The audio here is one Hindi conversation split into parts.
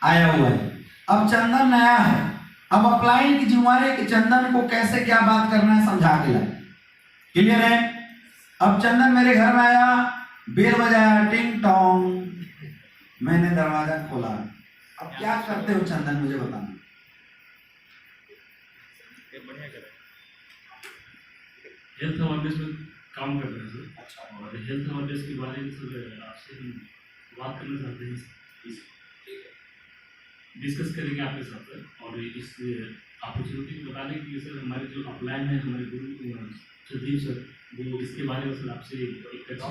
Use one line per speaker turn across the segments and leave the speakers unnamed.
आया हुआ है। अब चंदन नया है, अब अपलाइन की जिम्मेदारी है कि चंदन को कैसे क्या बात करना है समझा के लाए। क्लियर है? अब चंदन मेरे घर में आया, बेल बजाया, टिंग टोंग, मैंने दरवाजा खोला। अब क्या करते हो चंदन, मुझे बताना।
हेल्थ अवेयरनेस में काम कर रहे हैं सर। अच्छा। और हेल्थ अवेयरनेस के बारे में सर आपसे हम बात करना चाहते हैं, डिस्कस करेंगे आपके साथ सर। और इस अपॉर्चुनिटी को बता दें कि सर हमारे जो अपलाइन है, हमारे गुरु सुधीर सर, वो इसके बारे में सर आपसे एक अच्छी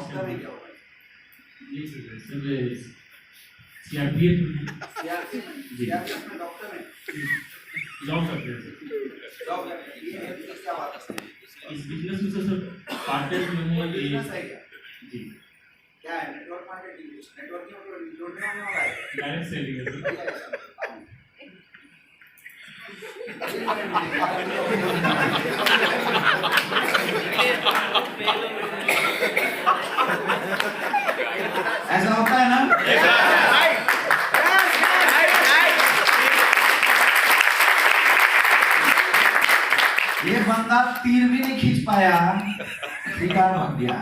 ये सर सीआरपीएफ में
डॉक्टर है,
जॉब करते हैं सर। इस बिजनेस में सर पार्ट टाइम में है जी।
क्या है? नेटवर्क मार्केटिंग, नेटवर्किंग में जोड़ने वाला है,
डायरेक्ट सेलिंग है सर।
ऐसा होता है ना? ये बंदा तीर भी नहीं खींच पाया, शिकार भाग गया।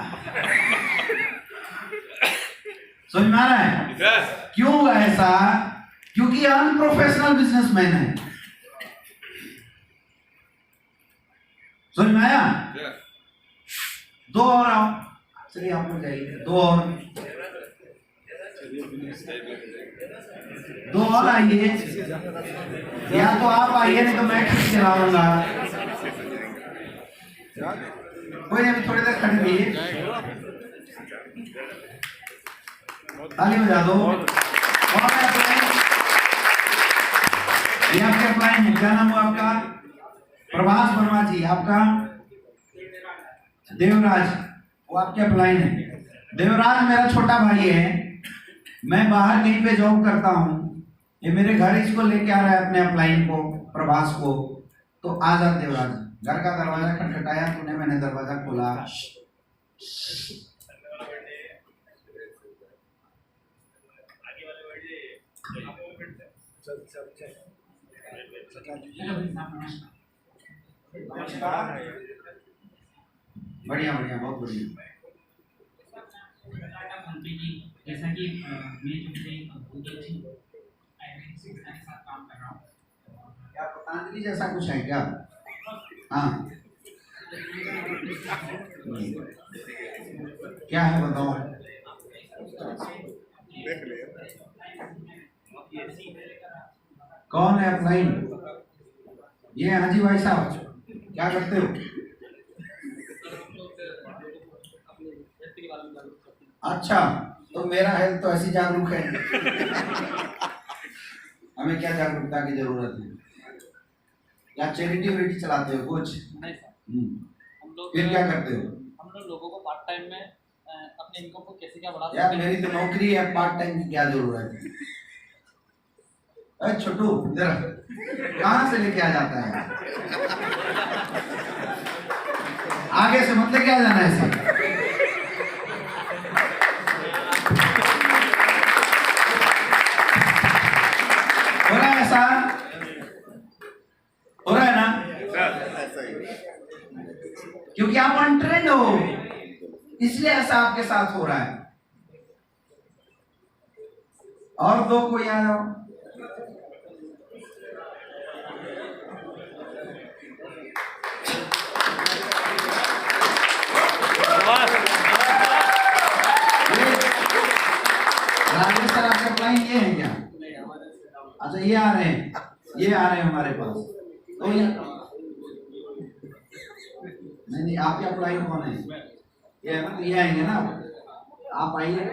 समझ में आ रहा है? क्यों हुआ ऐसा? क्योंकि अनप्रोफेशनल बिजनेसमैन है। समझ में आया? दो और आओ, चलिए आप लोग जाइए, दो और आइए, या तो आप आइए नहीं तो मैं खींच चलाऊंगा। कोई नहीं, थोड़ी देर खड़े रहिए, ताली बजा दो। और ये आपके अप्लाइन है, क्या नाम हुआ आपका? प्रभास वर्मा जी। आपका? देवराज, वो आपके अप्लाइन है। देवराज मेरा छोटा भाई है, मैं बाहर कहीं पे जॉब करता हूँ, ये मेरे घर इसको लेके आ रहा है अपने अप्लाइन को, प्रभास को। तो आजा देवराज, घर का दरवाजा खटखटाया तूने, मैंने दरवाजा खोला। बढ़िया बढ़िया, बहुत बढ़िया।
जैसा कि मैं जो बहुत अच्छी के साथ काम कर रहा हूँ।
क्या पतंजलि जैसा कुछ है क्या? हाँ, क्या है बताओ। कौन है अप्लाइन? ये हाजी भाई साहब, क्या करते हो? अच्छा, तो मेरा हेल्थ तो ऐसी जागरूक है। हमें क्या जागरूकता की जरूरत है? क्या चैरिटी वेरिटी चलाते हो कुछ?
नहीं सर, हम लोग
फिर क्या करते हो?
हम लोग लोगों को पार्ट टाइम में अपने इनकम को कैसे क्या बढ़ा
यार मेरी तो नौकरी है, पार्ट टाइम की क्या जरूरत है? अरे छोटू, इधर कहाँ से लेके आ जाता है? आगे से मतलब क्या जाना है सर? हो रहा है ऐसा? हो रहा है ना? क्योंकि आप अनट्रेंड हो, इसलिए ऐसा आपके साथ हो रहा है। और दो कोई आ जाओ। राजेश सर, आपका क्लाइंट ये है क्या? अच्छा, ये आ रहे हैं, ये आ रहे हैं हमारे पास। तो ये नहीं, आपके अप्लाई कौन है? ये मतलब ये आएंगे ना, आप आइए।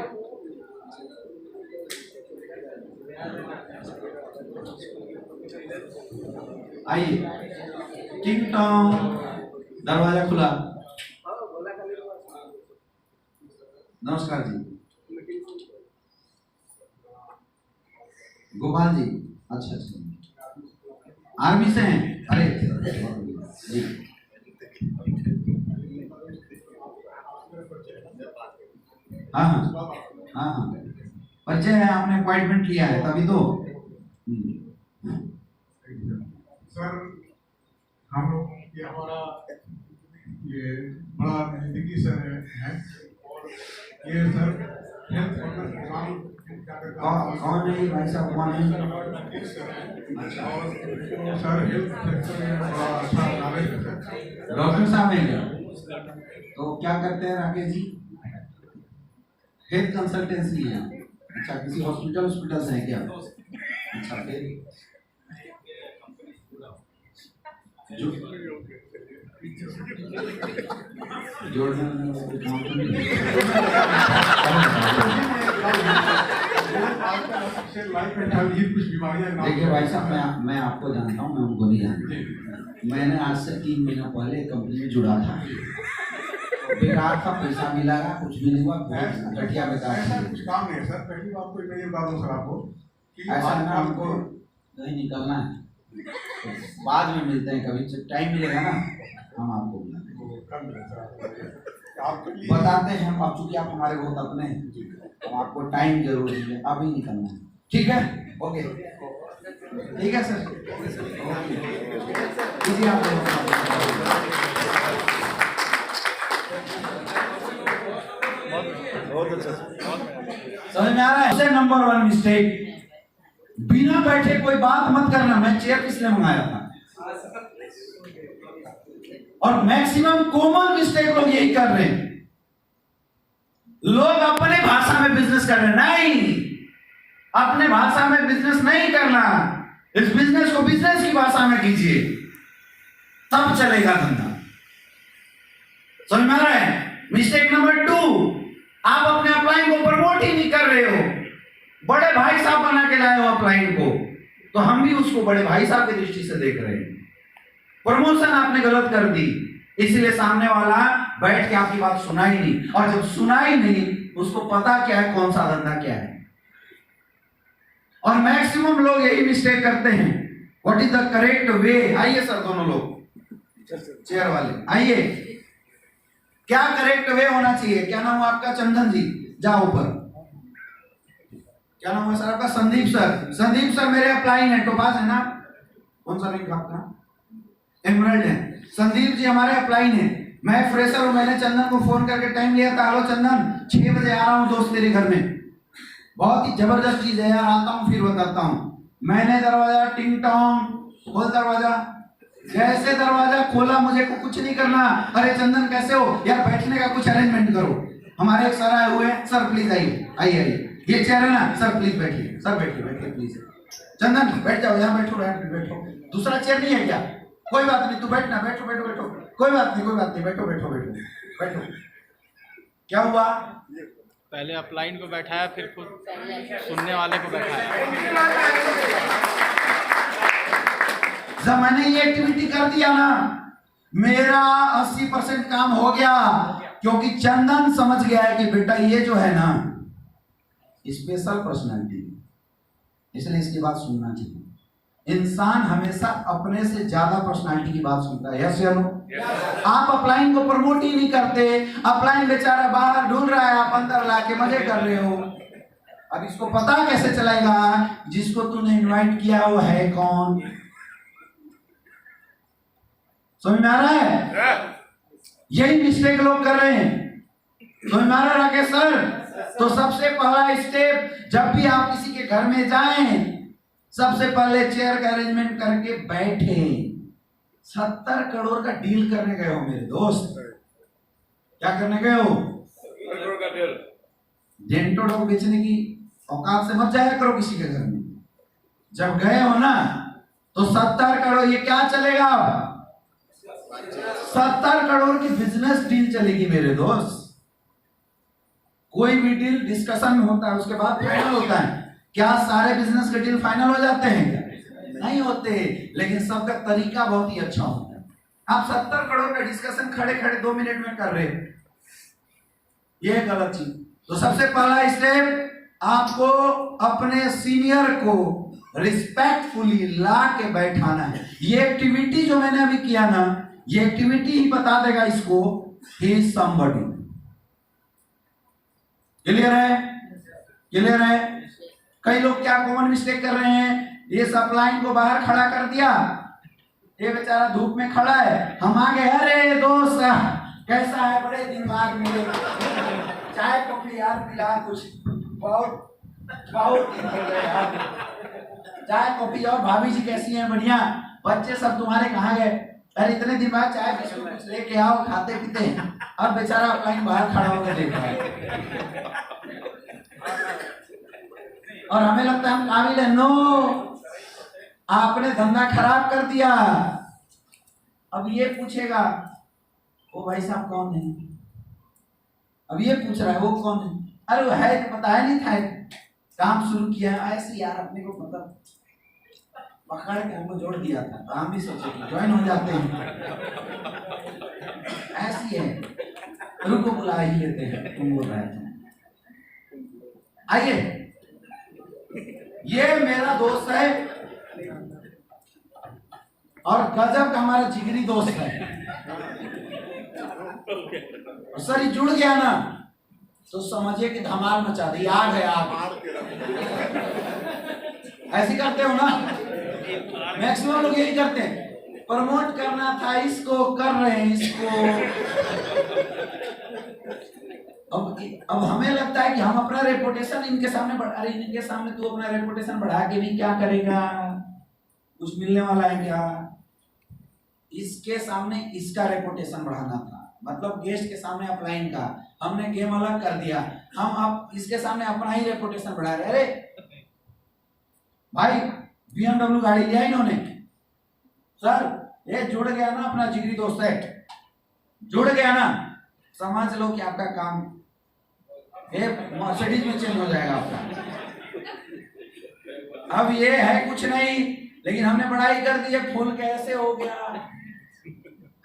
आइए, टिंग टोंग, दरवाजा खुला। नमस्कार जी, गोपाल जी। अच्छा अच्छा, आर्मी से हैं? अरे जी, हाँ हाँ हाँ हाँ, परिचय है, आपने अपॉइंटमेंट लिया है तभी तो।
सर हम लोग ये हमारा ये बड़ा नजदीकी सर है और ये सर हेल्थ काम
कौन है भाई साहब, कौन है?
अच्छा, और सर हेल्थ सेक्टर में बड़ा अच्छा नॉलेज है सर।
डॉक्टर साहब हैं क्या? तो क्या करते हैं राकेश जी? हेल्थ कंसल्टेंसी है। अच्छा, किसी हॉस्पिटल से है क्या? अच्छा, फिर
कुछ बीमारियां
देखिए भाई साहब, मैं आपको जानता हूँ, मैं उनको नहीं जानता। मैंने आज से 3 महीना पहले कंपनी में जुड़ा था, बेकार था, पैसा मिला, कुछ भी नहीं हुआ, घटिया बेकार।
ऐसा कुछ काम नहीं है सर। पहली बात तो मैं ये बता दूं सर आपको कि
ऐसा
आज
ना हमको नहीं निकलना है, बाद में मिलते हैं, कभी टाइम मिलेगा ना हम आपको बताते हैं। हम आप चूंकि आप हमारे बहुत अपने हैं, तो आपको टाइम जरूरी है, अभी निकलना है। ठीक है, ओके, ठीक है सर, कीजिए आप।
बहुत अच्छा,
समझ में आ रहा है? नंबर 1 मिस्टेक, बिना बैठे कोई बात मत करना। मैं चेयर किसने मंगाया था? और मैक्सिमम कॉमन मिस्टेक लोग यही कर रहे हैं। लोग अपने भाषा में बिजनेस कर रहे हैं। नहीं, अपने भाषा में बिजनेस नहीं करना। इस बिजनेस को बिजनेस की भाषा में कीजिए, तब चलेगा धंधा। समझ में आ रहा है? मिस्टेक नंबर 2, आप अपने अपलाइन को प्रमोट ही नहीं कर रहे हो। बड़े भाई साहब बना के लाए हो अपलाइन को, तो हम भी उसको बड़े भाई साहब की दृष्टि से देख रहे हैं। प्रमोशन आपने गलत कर दी, इसलिए सामने वाला बैठ के आपकी बात सुना ही नहीं, और जब सुना ही नहीं, उसको पता क्या है कौन सा धंधा क्या है। और मैक्सिमम लोग यही मिस्टेक करते हैं। What is the correct way? आइए सर, दोनों लोग चेयर वाले आइए। क्या करेक्ट वे होना चाहिए? क्या नाम है आपका? चंदन जी, जाओ ऊपर। क्या नाम है सर आपका? संदीप सर। संदीप सर मेरे अपलाइन है, टोपाज है ना? कौन सा रैंक आपका? एमराल्ड है। संदीप जी हमारे अपलाइन है। मैं फ्रेशर हूं। मैंने चंदन को फोन करके टाइम लिया था, हेलो चंदन 6 बजे आ रहा हूं दोस्त तेरे घर में। बहुत ही जबरदस्त चीज है यार, आता हूं फिर बताता हूं। मैंने दरवाजा टिंग टोंग खोल, दरवाजा जैसे दरवाजा खोला, मुझे को कुछ नहीं करना। अरे चंदन कैसे हो यार, बैठने का कुछ अरेंजमेंट करो। हमारे एक सर आए हुए हैं, सर प्लीज आइए आइए आइए, ये चेयर है ना सर, प्लीज बैठिए सर, बैठिए बैठिए प्लीज। चंदन बैठ जाओ, यहाँ बैठो बैठो। दूसरा चेयर नहीं है क्या? कोई बात नहीं, तू बैठना, बैठो बैठो बैठो, कोई बात नहीं, बैठो बैठो बैठो बैठो। क्या हुआ?
पहले अपलाइन को बैठाया, फिर खुद सुनने वाले को बैठाया।
जब मैंने ये एक्टिविटी कर दिया ना, मेरा 80% काम हो गया, क्योंकि चंदन समझ गया है कि बेटा ये जो है ना स्पेशल पर्सनालिटी, इसलिए इसकी बात सुनना चाहिए। इंसान हमेशा अपने से ज्यादा पर्सनालिटी की बात सुनता है। यस या नो? आप अपलाइन को प्रमोट ही नहीं करते। अपलाइन बेचारा बाहर ढूंढ रहा है, आप अंदर लाके मजे कर रहे हो। अब इसको पता कैसे चलेगा जिसको तूने इनवाइट किया वो है कौन? समझ में आ रहा है? यही मिस्टेक लोग कर रहे हैं। समझ में आ रहा है राकेश सर? तो सबसे पहला स्टेप, जब भी आप किसी के घर में जाएं, सबसे पहले चेयर का अरेंजमेंट करके बैठे। 70 करोड़ का डील करने गए हो मेरे दोस्त। क्या करने गए हो? डेंटोडॉग बेचने की औकात से मत जाया करो किसी के घर में। जब गए हो ना, तो 70 करोड़, ये क्या चलेगा? 70 करोड़ की बिजनेस डील चलेगी मेरे दोस्त। कोई भी डील डिस्कशन में होता है, उसके बाद फाइनल होता है। क्या सारे बिजनेस के डील फाइनल हो जाते हैं? नहीं होते, लेकिन सबका तरीका बहुत ही अच्छा होता है। आप 70 करोड़ का डिस्कशन खड़े खड़े 2 मिनट में कर रहे हैं, ये गलत चीज। तो सबसे पहला स्टेप, आपको अपने सीनियर को रिस्पेक्टफुली ला के बैठाना है। ये एक्टिविटी जो मैंने अभी किया ना, ये एक्टिविटी ही बता देगा इसको ही इज समबडी। क्लियर है? क्लियर है? कई लोग क्या कॉमन मिस्टेक कर रहे हैं, ये अपलाइन को बाहर खड़ा कर दिया, ये बेचारा धूप में खड़ा है, हम आ गए, अरे दोस्त कैसा है, बड़े दिन बाद मिले, चाय कॉफी यार पिला, कुछ बहुत बहुत दिन हो गए यार, चाय कॉफी। और भाभी जी कैसी हैं, बढ़िया, बच्चे सब तुम्हारे कहाँ गए, अरे इतने दिन बाद चाय बिस्कुट कुछ लेके आओ, खाते पीते हैं। अब बेचारा अपलाइन बाहर खड़ा होकर देख रहा है और हमें लगता है हम काबिल है। नो, आपने धंधा खराब कर दिया। अब ये पूछेगा वो भाई साहब कौन है, अब ये पूछ रहा है वो कौन है, अरे वो है तो बताया नहीं था, काम शुरू किया है ऐसे यार, अपने को मतलब पकड़ के हमको जोड़ दिया था, तो हम भी सोचे कि ज्वाइन हो जाते हैं, ऐसी है, रुको बुला ही लेते हैं, तुम बोल रहे थे। आइए, ये मेरा दोस्त है और गजब का हमारा जिगरी दोस्त है। सर ये जुड़ गया ना तो समझिए कि धमाल मचा दी, आग है आग। ऐसे करते हो ना, मैक्सिमम लोग यही करते हैं, प्रमोट करना था इसको, कर रहे हैं इसको। अब हमें लगता है कि हम अपना रेपुटेशन इनके सामने बढ़ा रहे, इनके सामने तू अपना रेपुटेशन बढ़ा के भी क्या करेगा, कुछ मिलने वाला है क्या? इसके सामने इसका रेपुटेशन बढ़ाना था, मतलब गेस्ट के सामने अपलाइन का हमने गेम अलग कर दिया, हम अब इसके सामने अपना ही रेपुटेशन बढ़ा रहे। अरे भाई BMW गाड़ी लिया इन्होंने, सर ये जुड़ गया ना, अपना जिगरी दोस्त है, जुड़ गया ना, समझ लो कि आपका काम मर्सिडीज में चेंज हो जाएगा आपका। अब ये है कुछ नहीं, लेकिन हमने बढ़ाई कर दी है, फुल कैसे हो गया।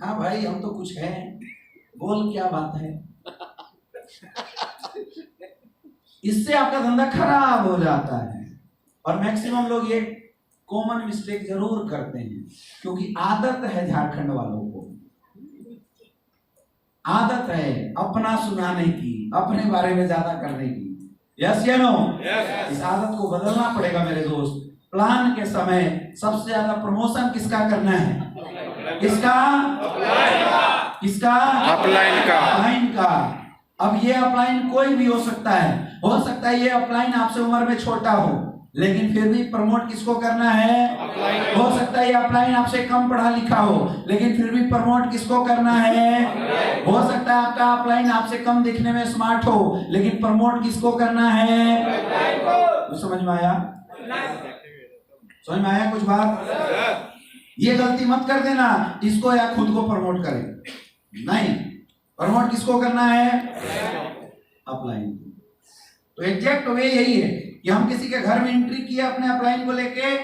हाँ भाई हम तो कुछ है, बोल क्या बात है। इससे आपका धंधा खराब हो जाता है। और मैक्सिमम लोग ये कॉमन मिस्टेक जरूर करते हैं, क्योंकि आदत है झारखंड वालों को, आदत है अपना सुनाने की, अपने बारे में ज्यादा करने की। यस या नो? इस आदत को बदलना पड़ेगा मेरे दोस्त। प्लान के समय सबसे ज्यादा प्रमोशन किसका करना है? किसका? किसका? अपलाइन का। अपलाइन का। अब ये अपलाइन कोई भी हो सकता है ये अपलाइन आपसे उम्र में छोटा हो, लेकिन फिर भी प्रमोट किसको करना है? हो सकता है ये अपलाइन आपसे कम पढ़ा लिखा हो, लेकिन फिर भी प्रमोट किसको करना है? हो सकता है आपका अपलाइन आपसे कम दिखने में स्मार्ट हो, लेकिन प्रमोट किसको करना है? तो समझ में आया? समझ में आया कुछ बात? ये गलती मत कर देना इसको या खुद को प्रमोट करें, नहीं, प्रमोट किसको करना है? अपलाइन। तो एग्जैक्ट वे यही है कि हम किसी के घर में एंट्री किए अपने अपलाइन को लेके,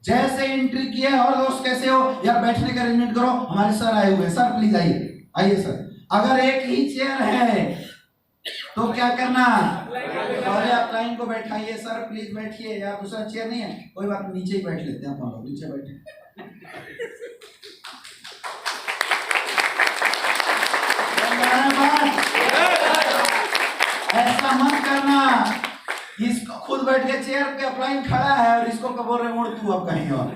जैसे एंट्री किए, और दोस्त कैसे हो यार, बैठने का अरेंजमेंट करो, हमारे सर आए हुए, सर प्लीज आइए, आइए सर। अगर एक ही चेयर है तो क्या करना? पहले अपलाइन को बैठाइए, सर प्लीज बैठिए, यार दूसरा चेयर नहीं है, कोई बात नीचे ही बैठ लेते हैं, अपन लोग नीचे बैठे। ऐसा मत करना, इसको खुद बैठ के चेयर पे अपलाइन खड़ा है और इसको बोल रहे मुड़ तू अब कहीं और।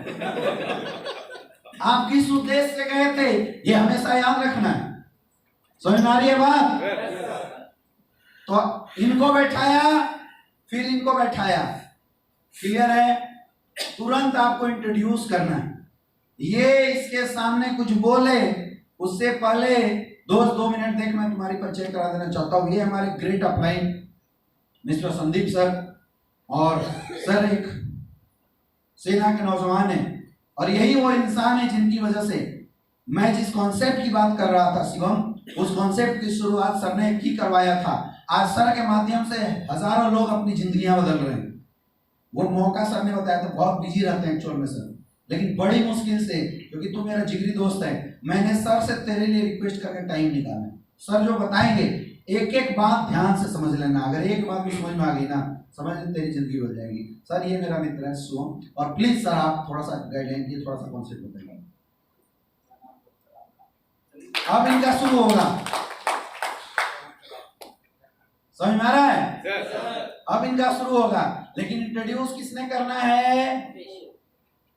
आप किस उद्देश्य से गए थे ये हमेशा याद रखना है। समझ में आ रही है बात? तो इनको बैठाया, फिर इनको बैठाया, क्लियर है? तुरंत आपको इंट्रोड्यूस करना है। ये इसके सामने कुछ बोले उससे पहले दोस्त 2 मिनट देख, मैं तुम्हारी परिचय करा देना चाहता हूँ। ये हमारे great upline mister Sandeep sir, और सर एक सेना के नौजवान हैं, और यही वो इंसान है जिनकी वजह से मैं जिस कॉन्सेप्ट की बात कर रहा था शिवम, उस कॉन्सेप्ट की शुरुआत सर ने ही करवाया था। आज सर के माध्यम से हजारों लोग अपनी जिंदगियां बदल रहे हैं। वो मौका सर ने बताया था, बहुत बिजी रहते हैं एक्चुअल में सर, लेकिन बड़ी मुश्किल से, क्योंकि तू मेरा जिगरी दोस्त है, मैंने सर से तेरे लिए रिक्वेस्ट करके टाइम निकाला। सर जो बताएंगे एक एक बात ध्यान से समझ लेना, अगर एक बात भी समझ में आ गई ना, समझ ले तेरी जिंदगी बदल जाएगी। सर ये मेरा मित्र है शिवम, और प्लीज सर आप थोड़ा सा गाइडलाइन दिए, थोड़ा सा कॉन्सेप्ट बताइए। अब इनका शुरू होगा। समझ में आ रहा है? अब इनका शुरू होगा, लेकिन इंट्रोड्यूस किसने करना है?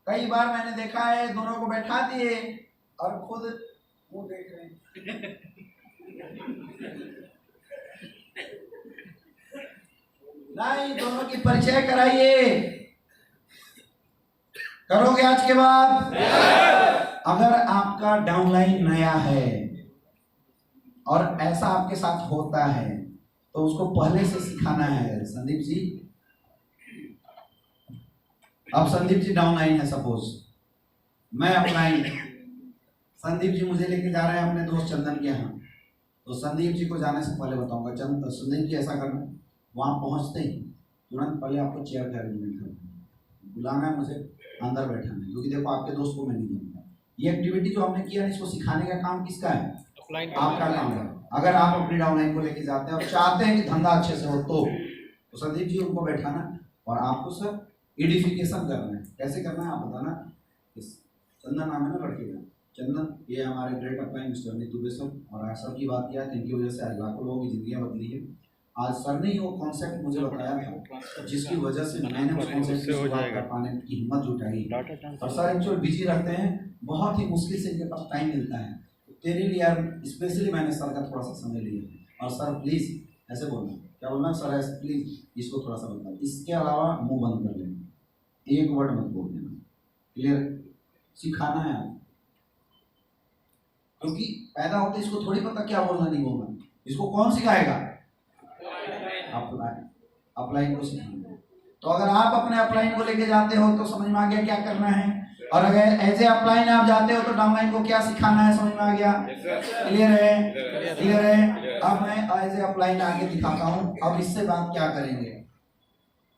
कई बार मैंने देखा है दोनों को बैठा दिए और खुद मुंह देख रहे हैं। नहीं, दोनों की परिचय कराइए। करोगे आज के बाद? अगर आपका डाउनलाइन नया है और ऐसा आपके साथ होता है तो उसको पहले से सिखाना है। संदीप जी, अब संदीप जी डाउनलाइन है, सपोज मैं अपलाइन, संदीप जी मुझे लेके जा रहे हैं अपने दोस्त चंदन के यहाँ, तो संदीप जी को जाने से पहले बताऊंगा संदीप जी ऐसा करना, वहां पहुंचते ही तुरंत पहले आपको चेयर का अरेंजमेंट करना, बुलाना है मुझे, अंदर बैठाना है, क्योंकि देखो आपके दोस्त को मैं नहीं जानता। ये एक्टिविटी जो हमने किया इसको सिखाने का काम किसका है? आपका काम है। अगर आप अपनी डाउनलाइन को लेके जाते हैं और चाहते हैं कि धंधा अच्छे से हो तो संदीप जी उनको बैठाना और आपको सर एडिफिकेशन करना है। कैसे करना है आप बताना। चंदन नाम है ना लड़के का, चंदन, ये हमारे ग्रेट अपलाइन मिस्टर नीतू बेसम, और आज सर की बात किया कि इनकी वजह से आज लाखों लोगों की जिंदगियां बदली है। आज सर ने ही वो कॉन्सेप्ट मुझे बताया था जिसकी वजह से मैंने उस कॉन्सेप्ट की शुरुआत कर पाने की हिम्मत जुटाई। और सर एक्चुअली बिजी रहते हैं, बहुत ही मुश्किल से इनके पास टाइम मिलता है, तो तेरे लिए यार स्पेशली मैंने सर का थोड़ा सा समय लिया। और सर प्लीज ऐसे बोलना, क्या बोलना सर, ऐसे प्लीज इसको थोड़ा सा बता, इसके अलावा मुंह बंद कर लेना, एक वर्ड मत बोल देना, क्लियर? सिखाना है आप, क्योंकि पैदा होते इसको थोड़ी पता क्या बोलना नहीं बोलना, इसको कौन सिखाएगा? अपलाइन को सिखाना है। तो अगर आप अपने अपलाइन को लेके जाते हो तो समझ में आ गया क्या करना है, और अगर एज ए अपलाइन आप जाते हो तो डाउनलाइन को क्या सिखाना है, समझ में आ गया? क्लियर है? क्लियर है? अब मैं एज ए अपलाइन आगे दिखाता हूँ। अब इससे बात क्या करेंगे?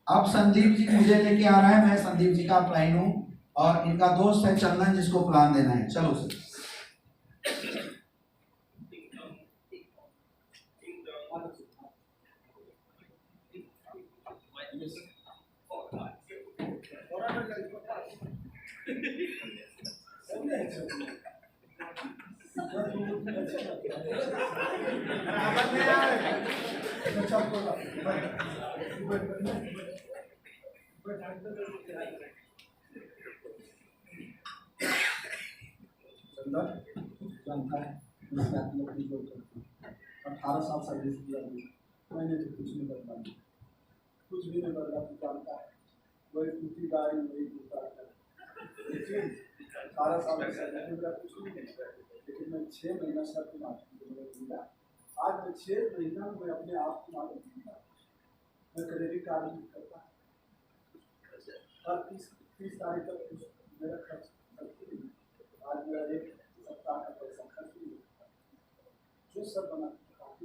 अब संदीप जी मुझे लेके आ रहा है, मैं संदीप जी का अपलाइन हूँ और इनका दोस्त है चंदन जिसको प्लान देना है। चलो सर, जानता है 18 साल सर्विस किया, मैंने तो कुछ नहीं बदला, कुछ भी नहीं बदला, तू जानता है, वही टूटी गाड़ी वही टूटा, लेकिन 18 साल में सर्विस का कुछ नहीं बदला। लेकिन मैं 6 महीना सर को मालूम दिया, आज मैं 6 महीना में अपने आप को मालूम दिया, मैं क्रेडिट कार्ड यूज करता हर 30 तारीख तक मेरा खर्च करती हूँ। आज मेरा एक सप्ताह का पैसा खर्च नहीं होता, जो सब बना काफी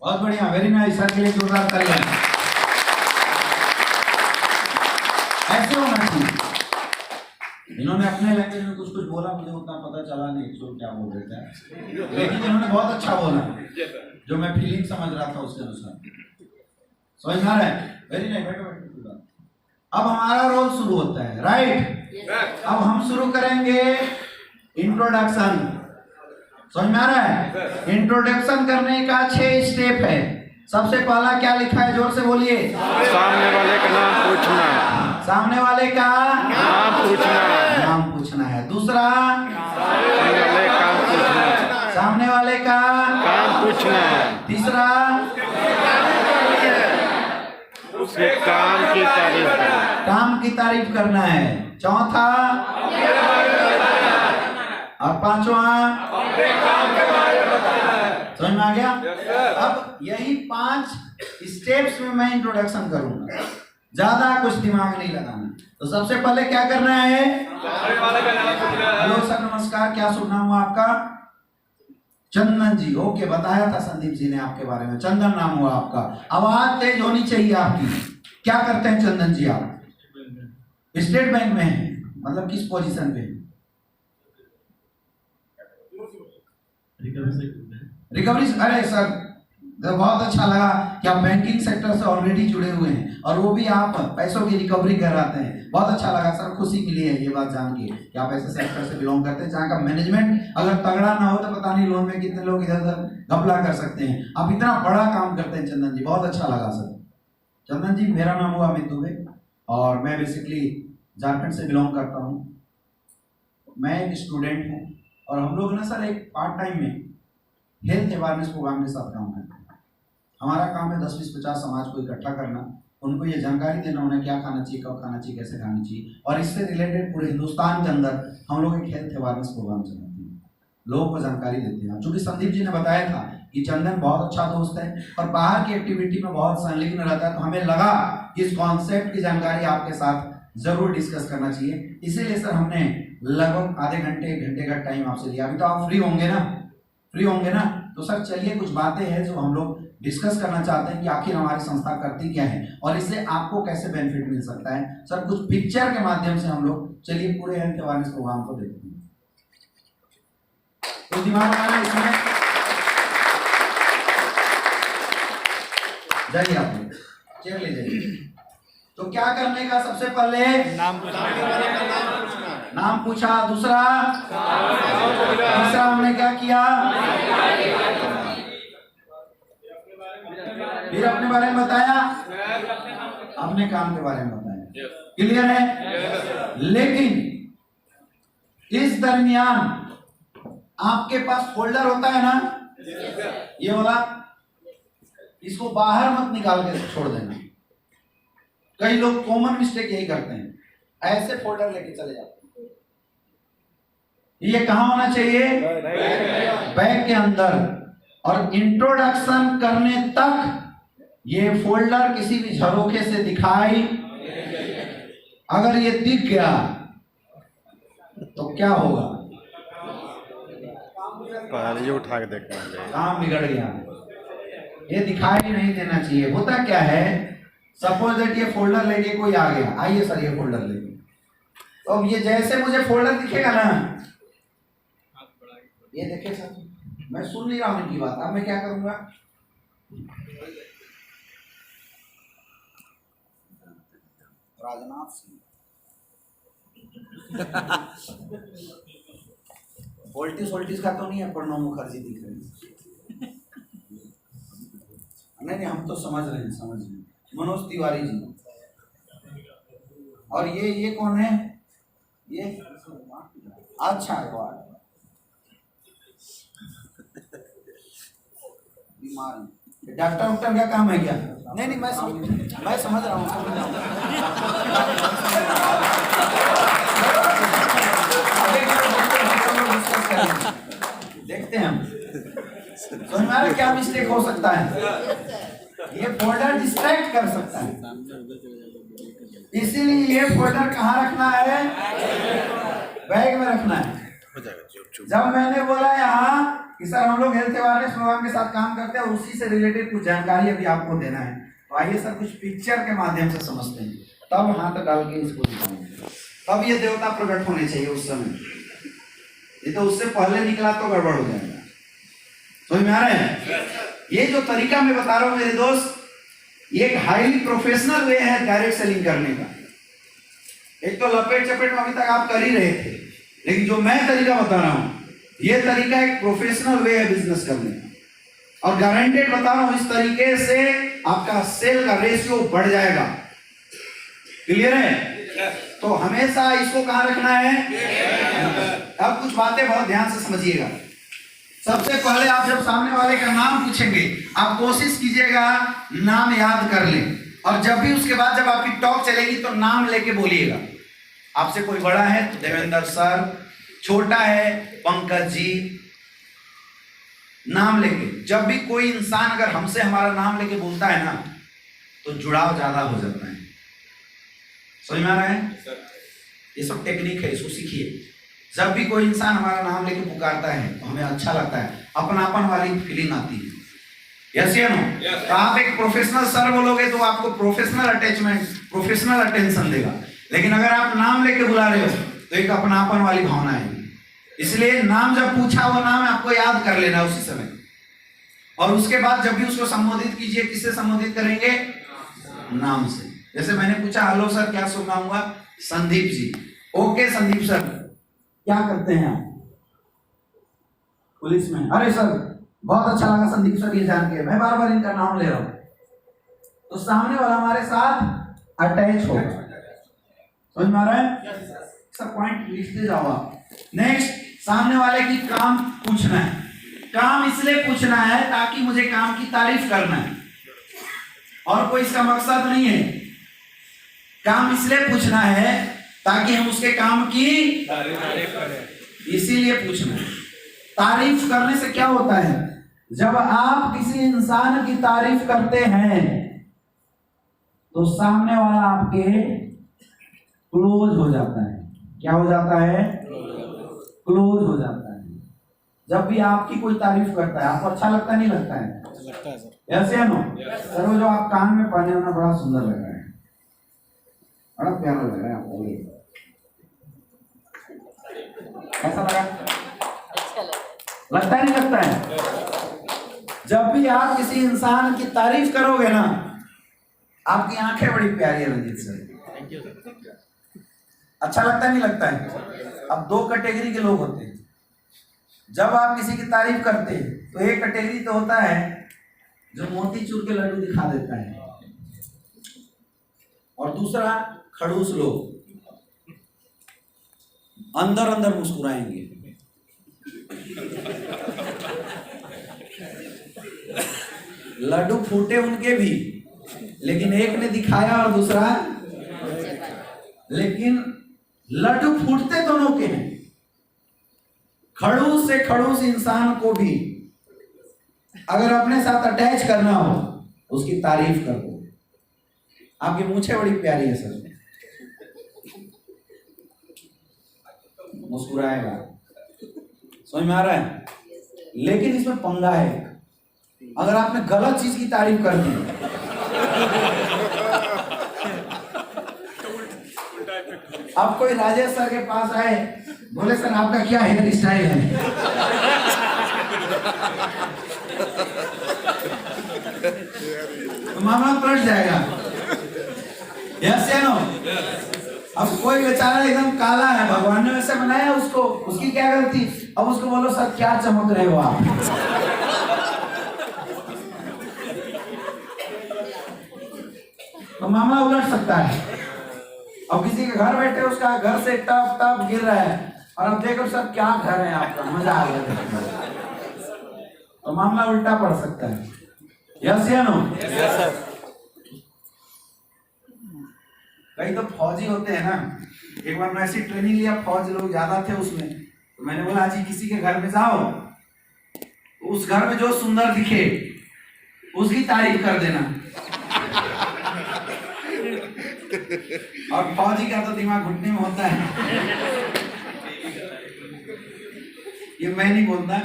बहुत बढ़िया, वेरी नाइस, सर के लिए जोरदार तालियां। ऐसे होना चाहिए। इन्होंने अपने लैंग्वेज में कुछ कुछ बोला, मुझे उतना पता चला नहीं एक्चुअली क्या बोल रहे थे, लेकिन इन्होंने बहुत अच्छा बोला, जो मैं फीलिंग समझ रहा था उसके अनुसार। समझ में आ रहा है? वेरी नाइस, बैठो बैठो। अब हमारा रोल शुरू होता है, राइट? अब हम शुरू करेंगे इंट्रोडक्शन। समझ में आ रहा है? इंट्रोडक्शन करने का 6 स्टेप है। सबसे पहला क्या लिखा है, जोर से बोलिए।
सामने वाले का नाम पूछना।
सामने वाले का
नाम पूछना।
नाम पूछना है। दूसरा,
सामने वाले काम पूछना।
सामने वाले का
काम पूछना। तीसरा, उसके काम की तारीफ करना।
काम की तारीफ करना है। चौथा और पांचवा, समझ में आ गया? अब यही 5 स्टेप्स में मैं इंट्रोडक्शन करूंगा, ज्यादा कुछ दिमाग नहीं लगाना। तो सबसे पहले क्या करना है? हेलो सर, नमस्कार, क्या शुभ नाम हुआ आपका? चंदन जी। ओके, बताया था संदीप जी ने आपके बारे में, चंदन नाम हुआ आपका। आवाज तेज होनी चाहिए आपकी। क्या करते हैं चंदन जी आप? स्टेट बैंक में है, मतलब किस पोजीशन पे? रिकवरी। अरे सर तो बहुत अच्छा लगा कि आप बैंकिंग सेक्टर से ऑलरेडी जुड़े हुए हैं और वो भी आप पैसों की रिकवरी कराते हैं। बहुत अच्छा लगा सर, खुशी मिली है ये बात जान के कि आप ऐसे सेक्टर से बिलोंग करते हैं जहाँ का मैनेजमेंट अगर तगड़ा ना हो तो पता नहीं लोन में कितने लोग इधर उधर घपला कर सकते हैं। आप इतना बड़ा काम करते हैं चंदन जी, बहुत अच्छा लगा सर। चंदन जी, मेरा नाम हुआ अमित दुबे और मैं बेसिकली झारखंड से बिलोंग करता हूँ। मैं एक स्टूडेंट हूँ और हम लोग ना सर एक पार्ट टाइम में हेल्थ अवेयरनेस प्रोग्राम के साथ काम करते हैं। हमारा काम है 10-20-50 समाज को इकट्ठा करना, उनको ये जानकारी देना उन्हें क्या खाना चाहिए, कब खाना चाहिए, कैसे खाना चाहिए, और इससे रिलेटेड पूरे हिंदुस्तान के अंदर हम लोग एक हेल्थ अवेयरनेस प्रोग्राम चलाते हैं, लोगों को जानकारी देते हैं। चूँकि संदीप जी ने बताया था कि चंदन बहुत अच्छा दोस्त है और बाहर की एक्टिविटी में बहुत संलग्न रहता है, तो हमें लगा कि इस कॉन्सेप्ट की जानकारी आपके साथ जरूर डिस्कस करना चाहिए। इसीलिए सर हमने लगभग आधे घंटे 1 घंटे का टाइम आपसे लिया। अभी तो आप फ्री होंगे ना? फ्री होंगे ना? तो सर चलिए कुछ बातें हैं जो हम लोग डिस्कस करना चाहते हैं कि आखिर हमारी संस्था करती क्या है और इससे आपको कैसे बेनिफिट मिल सकता है। सर कुछ पिक्चर के माध्यम से हम लोग चलिए पूरे हेल्थ अवेयरनेस प्रोग्राम को देखते हैं। तो दिमाग लगाना इसमें जाइए, आप चेयर ले जाइए। तो क्या करने का, सबसे पहले नाम पूछा, दूसरा तीसरा हमने क्या किया, फिर अपने बारे में बताया, अपने काम के बारे में बताया। क्लियर है? लेकिन इस दरमियान आपके पास फोल्डर होता है ना, ये वाला, इसको बाहर मत निकाल के छोड़ देना। कई लोग कॉमन मिस्टेक यही करते हैं, ऐसे फोल्डर लेके चले जाते हैं। ये कहां होना चाहिए? बैग के अंदर। और इंट्रोडक्शन करने तक ये फोल्डर किसी भी झरोखे से दिखाई, अगर ये दिख गया तो क्या होगा?
पहले उठा के देखना चाहिए,
काम बिगड़ गया। ये दिखाई नहीं देना चाहिए। होता क्या है, सपोज दैट ये फोल्डर लेके कोई आ गया, आइए सर ये फोल्डर लेके, तो अब ये जैसे मुझे फोल्डर दिखेगा ना, ये देखे सर, मैं सुन नहीं रहा हूं इनकी बात। अब मैं क्या करूंगा, राजनाथ सिंह वोल्टिस का तो नहीं है, प्रणब मुखर्जी दिख रहे हैं। नहीं, हम तो समझ रहे हैं, मनोज तिवारी जी। और ये कौन है? ये अच्छा गॉड, बीमार डॉक्टर का काम है क्या? नहीं, मैं समझ रहा हूँ। देखते हैं हम तो हमारा क्या मिस्टेक हो सकता है। ये फोल्डर डिस्ट्रैक्ट कर सकता है, इसीलिए ये फोल्डर कहाँ रखना है? बैग में रखना है। जब मैंने बोला यहाँ कि सर हम लोग हेल्थ अवेयरनेस प्रोग्राम के साथ काम करते हैं और उसी से रिलेटेड कुछ जानकारी अभी आपको देना है, तो आइए सर कुछ पिक्चर के माध्यम से समझते हैं, तब हाथ डाल के इसको दिखाएंगे। तब ये देवता प्रकट होने चाहिए उस समय, ये तो उससे पहले निकला तो गड़बड़ हो जाएगा। समझ में आ रहे हैं? ये जो तरीका मैं बता रहा हूँ मेरे दोस्त, ये एक हाईली प्रोफेशनल वे है डायरेक्ट सेलिंग करने का। एक तो लपेट चपेट में अभी तक आप कर ही रहे थे, लेकिन जो मैं तरीका बता रहा हूँ, ये तरीका एक प्रोफेशनल वे है बिजनेस करने का, और गारंटेड बता रहा हूँ इस तरीके से आपका सेल का रेशियो बढ़ जाएगा। क्लियर है? तो हमेशा इसको कहां रखना है? अब कुछ बातें बहुत ध्यान से समझिएगा। सबसे पहले आप जब सामने वाले का नाम पूछेंगे, आप कोशिश कीजिएगा नाम याद कर लें, और जब भी उसके बाद जब आपकी टॉक चलेगी तो नाम लेके बोलिएगा। आपसे कोई बड़ा है तो देवेंद्र सर, छोटा है पंकज जी, नाम लेके। जब भी कोई इंसान अगर हमसे हमारा नाम लेके बोलता है ना, तो जुड़ाव ज्यादा हो जाता है। समझ में आ रहा है? ये सब टेक्निक है, इसको सीखिए। जब भी कोई इंसान हमारा नाम लेके पुकारता है तो हमें अच्छा लगता है, अपनापन वाली फीलिंग आती है। यस या नो? तो आप एक प्रोफेशनल सर बोलोगे तो आपको प्रोफेशनल अटैचमेंट, प्रोफेशनल अटेंशन देगा, लेकिन अगर आप नाम लेके बुला रहे हो तो एक अपनापन वाली भावना आएगी। इसलिए नाम जब पूछा वो नाम आपको याद कर लेना उसी समय। और उसके बाद जब भी उसको संबोधित कीजिए, किससे संबोधित करेंगे? नाम से। जैसे मैंने पूछा हेलो सर क्या शुभ नाम हुआ? संदीप जी। ओके संदीप सर, क्या करते हैं आप? पुलिस में। अरे सर बहुत अच्छा लगा संदीप सर ये जान के, मैं बार बार इनका नाम ले रहा हूं। तो सामने वाला हमारे साथ अटैच होगा। समझ में आ रहा है? सब पॉइंट लिखते जाओ आप। नेक्स्ट, सामने वाले की काम पूछना है। काम इसलिए पूछना है ताकि मुझे काम की तारीफ करना है, और कोई इसका मकसद नहीं है। काम इसलिए पूछना है ताकि हम उसके काम की तारीफ करें, इसीलिए पूछना है। तारीफ करने से क्या होता है? जब आप किसी इंसान की तारीफ करते हैं तो सामने वाला आपके क्लोज हो जाता है। क्या हो जाता है? क्लोज हो जाता है। जब भी आपकी कोई तारीफ करता है आपको अच्छा लगता नहीं लगता है?
लगता है सर।
ऐसे है ना सर, वो जो आप कान में पहने हो ना बड़ा सुंदर लग रहा है, बड़ा प्यारा लग रहा है आपको। कैसा लगा? लगता है नहीं लगता है? जब भी आप किसी इंसान की तारीफ करोगे ना, आपकी आंखें बड़ी प्यारी है Ranjeet sir.
Thank you sir.
अच्छा लगता नहीं लगता है? अब दो कैटेगरी के लोग होते हैं। जब आप किसी की तारीफ करते हैं तो एक कैटेगरी तो होता है जो मोतीचूर के लड्डू दिखा देता है, और दूसरा खड़ूस लोग अंदर अंदर मुस्कुराएंगे। लड्डू फूटे उनके भी, लेकिन एक ने दिखाया और दूसरा, लेकिन लड्डू फूटते दोनों के हैं। खड़ूस से खड़ूस इंसान को भी अगर अपने साथ अटैच करना हो उसकी तारीफ कर दो। आपकी मूछें बड़ी प्यारी है सर, मुस्कुराएगा। समझ में आ रहा है? लेकिन इसमें पंगा है, अगर आपने गलत चीज की तारीफ कर दी, अब कोई राजेश सर के पास आए, बोले सर आपका क्या हेयर स्टाइल है? तो मामला पलट जाएगा। यस या नो? अब कोई बेचारा एकदम काला है, भगवान ने वैसे बनाया उसको, उसकी क्या गलती? अब उसको बोलो सर क्या चमक रहे हो आप? तो मामला उलट सकता है। अब किसी के घर बैठे उसका घर से टप टप गिर रहा है, और अब देखो सर क्या घर है आपका, मजा आ गया, तो मामला उल्टा पड़ सकता है। यस या नो?
Yes sir.
कई तो फौजी होते हैं ना, एक बार मैं ऐसी ट्रेनिंग लिया, फौज लोग ज्यादा थे उसमें, तो मैंने बोला जी किसी के घर में जाओ, उस घर में जो सुंदर दिखे उसकी तारीफ कर देना। और फौजी का तो दिमाग घुटने में होता है। ये मैं नहीं बोलता,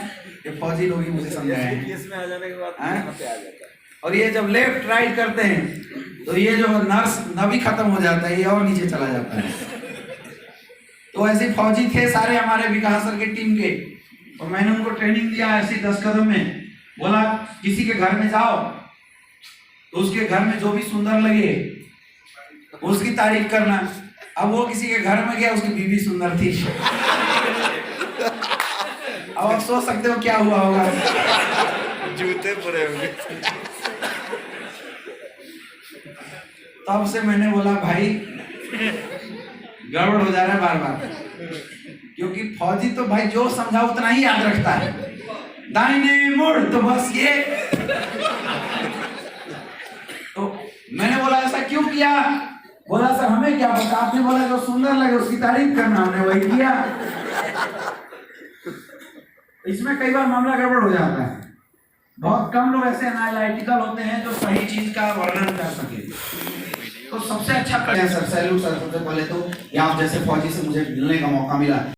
ये फौजी लोग ही मुझे समझाए।
इसमें आ जाने के बाद यहाँ पे आ जाता है।
और ये जब लेफ्ट राइट करते हैं तो ये जो नर्स नबी खत्म हो जाता है, ये और नीचे चला जाता है। तो ऐसे फौजी थे सारे हमारे विकास सर के टीम के, और मैंने उनको ट्रेनिंग दिया ऐसी 10 कदम में, बोला किसी के घर में जाओ तो उसके घर में जो भी सुंदर लगे उसकी तारीफ करना। अब वो किसी के घर में गया, उसकी बीवी सुंदर थी। अब आप सोच सकते हो क्या हुआ होगा।
जूते पड़े होंगे।
तब से मैंने बोला भाई गड़बड़ हो जा रहा है बार बार, क्योंकि फौजी तो भाई जो समझा उतना ही याद रखता है। दाहिने मुड़ तो बस ये। तो मैंने बोला ऐसा क्यों किया? बोला सर हमें क्या पता, आपने बोला जो सुंदर लगे उसकी तारीफ करना, हमने वही किया। इसमें कई बार मामला गड़बड़ हो जाता है। बहुत कम लोग ऐसे एनालिटिकल होते हैं जो सही चीज का वर्णन कर सके। तो सबसे अच्छा करें सर, सैल्यूट सर सबसे पहले तो, या आप जैसे फौजी से मुझे मिलने का मौका मिला।